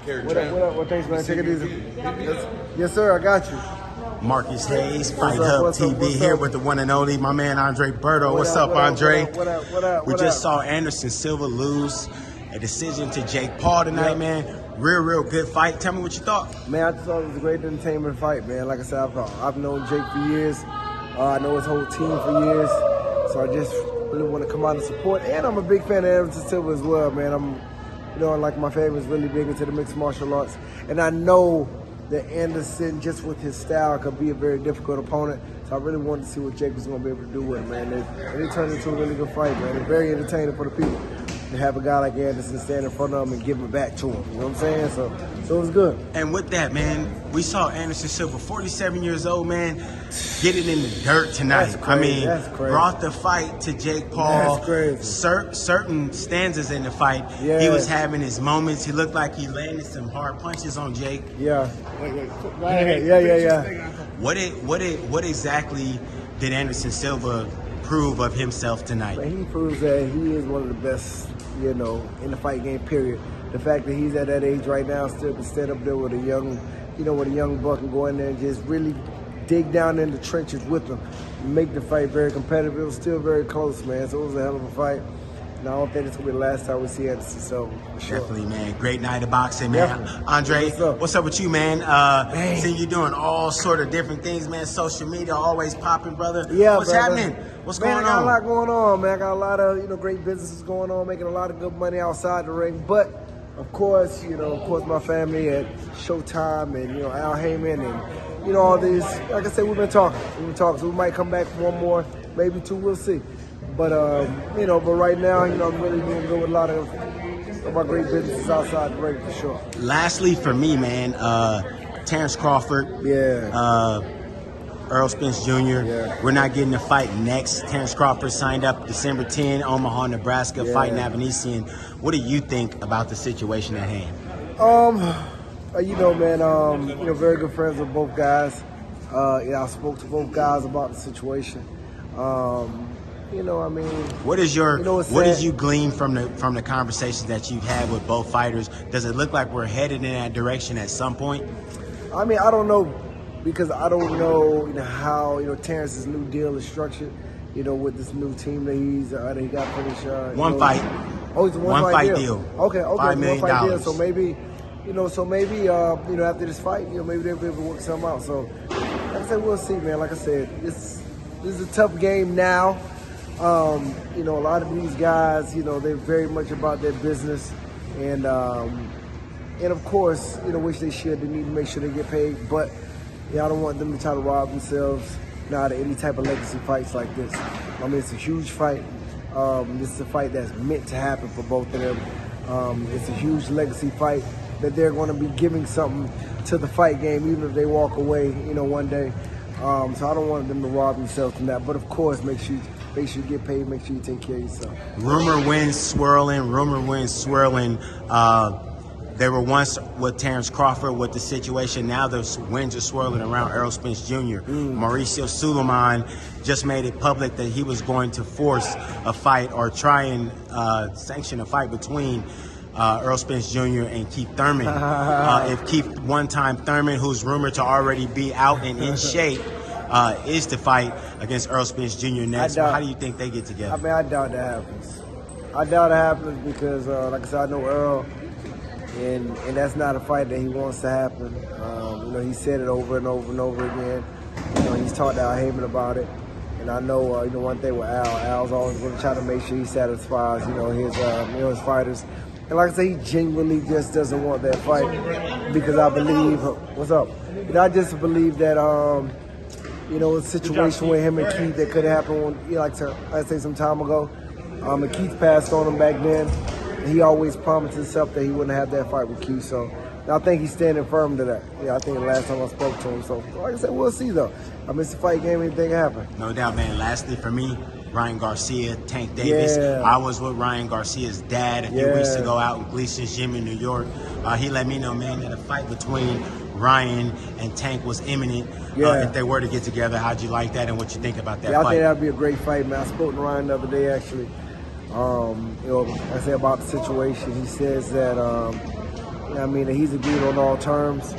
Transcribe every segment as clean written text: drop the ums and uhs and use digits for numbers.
What up? Well, thanks, man. Take it easy. Yes, sir. I got you. Marcus Hayes, Fight Hub TV here with the one and only, my man Andre Berto. What's up, Andre? What up? We just saw Anderson Silva lose a decision to Jake Paul tonight, man. Real good fight. Tell me what you thought. Man, I just thought it was a great entertainment fight, man. Like I said, I've known Jake for years. I know his whole team for years. So I just really want to come out and support. And I'm a big fan of Anderson Silva as well, man. Like my family's really big into the mixed martial arts. And I know that Anderson, just with his style, could be a very difficult opponent. So I really wanted to see what Jake was going to be able to do with him, man. And it turned into a really good fight, man. It's very entertaining for the people to have a guy like Anderson stand in front of him and give it back to him. You know what I'm saying? So it was good. And with that, man, we saw Anderson Silva, 47 years old, man, get it in the dirt tonight. That's crazy. That's crazy. Brought the fight to Jake Paul. That's crazy. Certain stanzas in the fight, he was having his moments. He looked like he landed some hard punches on Jake. Yeah. What exactly did Anderson Silva prove of himself tonight? He proves that he is one of the best, in the fight game, period. The fact that he's at that age right now still can stand up there with a young buck and go in there and just really dig down in the trenches with him, make the fight very competitive. It was still very close, man. So it was a hell of a fight. And I don't think it's going to be the last time we see Anderson Silva. Sure. Definitely, man. Great night of boxing, man. Definitely. Andre, what's up with you, man? Seeing you doing all sort of different things, man. Social media always popping, brother. Yeah, what's happening? What's going on? I got a lot going on, man. I got a lot of, great businesses going on, making a lot of good money outside the ring. But, of course, my family at Showtime and, Al Heyman and, all these. Like I said, we've been talking. So we might come back for one more, maybe two. We'll see. But, but right now, I'm really doing good with a lot of my great businesses outside the ring, for sure. Lastly, for me, man, Terrence Crawford. Yeah. Earl Spence Jr. Yeah. We're not getting a fight next. Terrence Crawford signed up December 10, Omaha, Nebraska, fighting Avanesian. What do you think about the situation at hand? Man, very good friends with both guys. I spoke to both guys about the situation. What is what did you glean from the conversations that you've had with both fighters? Does it look like we're headed in that direction at some point? I don't know, because I don't know, how Terrence's new deal is structured. With this new team that he got finished. One fight. Oh, it's a one fight deal. Okay, $5 million. One fight deal. So maybe, after this fight, maybe they'll be able to work something out. So, like I said, we'll see, man. Like I said, this is a tough game now. A lot of these guys, they're very much about their business, and of course, which they should. They need to make sure they get paid, but I don't want them to try to rob themselves out of any type of legacy fights like this. It's a huge fight. This is a fight that's meant to happen for both of them. It's a huge legacy fight that they're going to be giving something to the fight game, even if they walk away, one day. So I don't want them to rob themselves from that. But of course, make sure you get paid. Make sure you take care of yourself. Rumor winds swirling. They were once with Terrence Crawford with the situation. Now the winds are swirling around Earl Spence Jr. Mauricio Suleiman just made it public that he was going to force a fight or try and sanction a fight between Earl Spence Jr. and Keith Thurman. If Keith one-time Thurman, who's rumored to already be out and in shape, is to fight against Earl Spence Jr. next, how do you think they get together? I doubt that happens. I doubt it happens because, like I said, I know Earl. And that's not a fight that he wants to happen. He said it over and over and over again. He's talked to Al Heyman about it. And I know, one thing with Al's always going to try to make sure he satisfies, his fighters. And like I say, he genuinely just doesn't want that fight because I believe, what's up? I just believe that, a situation with him and Keith that could happen I'd say some time ago. And Keith passed on him back then. He always promised himself that he wouldn't have that fight with Keith, so I think he's standing firm to that. I think the last time I spoke to him. So, like I said, we'll see, though. It's a fight game, anything can happen. No doubt, man. Lastly, for me, Ryan Garcia, Tank Davis. I was with Ryan Garcia's dad a few weeks ago out in Gleason's Gym in New York. He let me know, man, that a fight between Ryan and Tank was imminent. If they were to get together, how'd you like that and what you think about that fight? I think that'd be a great fight, man. I spoke to Ryan the other day, actually. I say about the situation. He says that, You know what I mean? And he's agreed on all terms.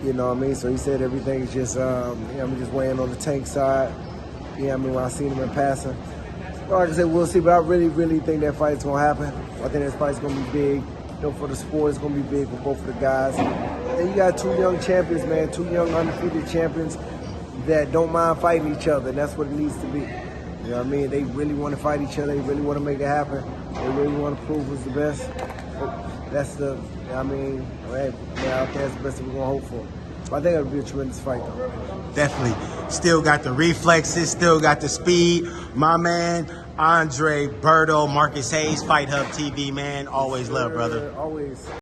You know what I mean? So he said everything's just, you know what I mean, just weighing on the Tank side. You know what I mean? When I seen him in passing. Like I said, we'll see. But I really, really think that fight's going to happen. I think that fight's going to be big. You know, for the sport, it's going to be big for both of the guys. And you got two young champions, man. Two young undefeated champions that don't mind fighting each other. And that's what it needs to be. You know what I mean? They really want to fight each other. They really want to make it happen. They really want to prove who's the best. That's the, I mean, hey, yeah, okay, that's the best that we're going to hope for. But I think it'll be a tremendous fight, though. Definitely. Still got the reflexes, still got the speed. My man, Andre Berto, Marcus Hayes, Fight Hub TV, man. Always love, brother. Always.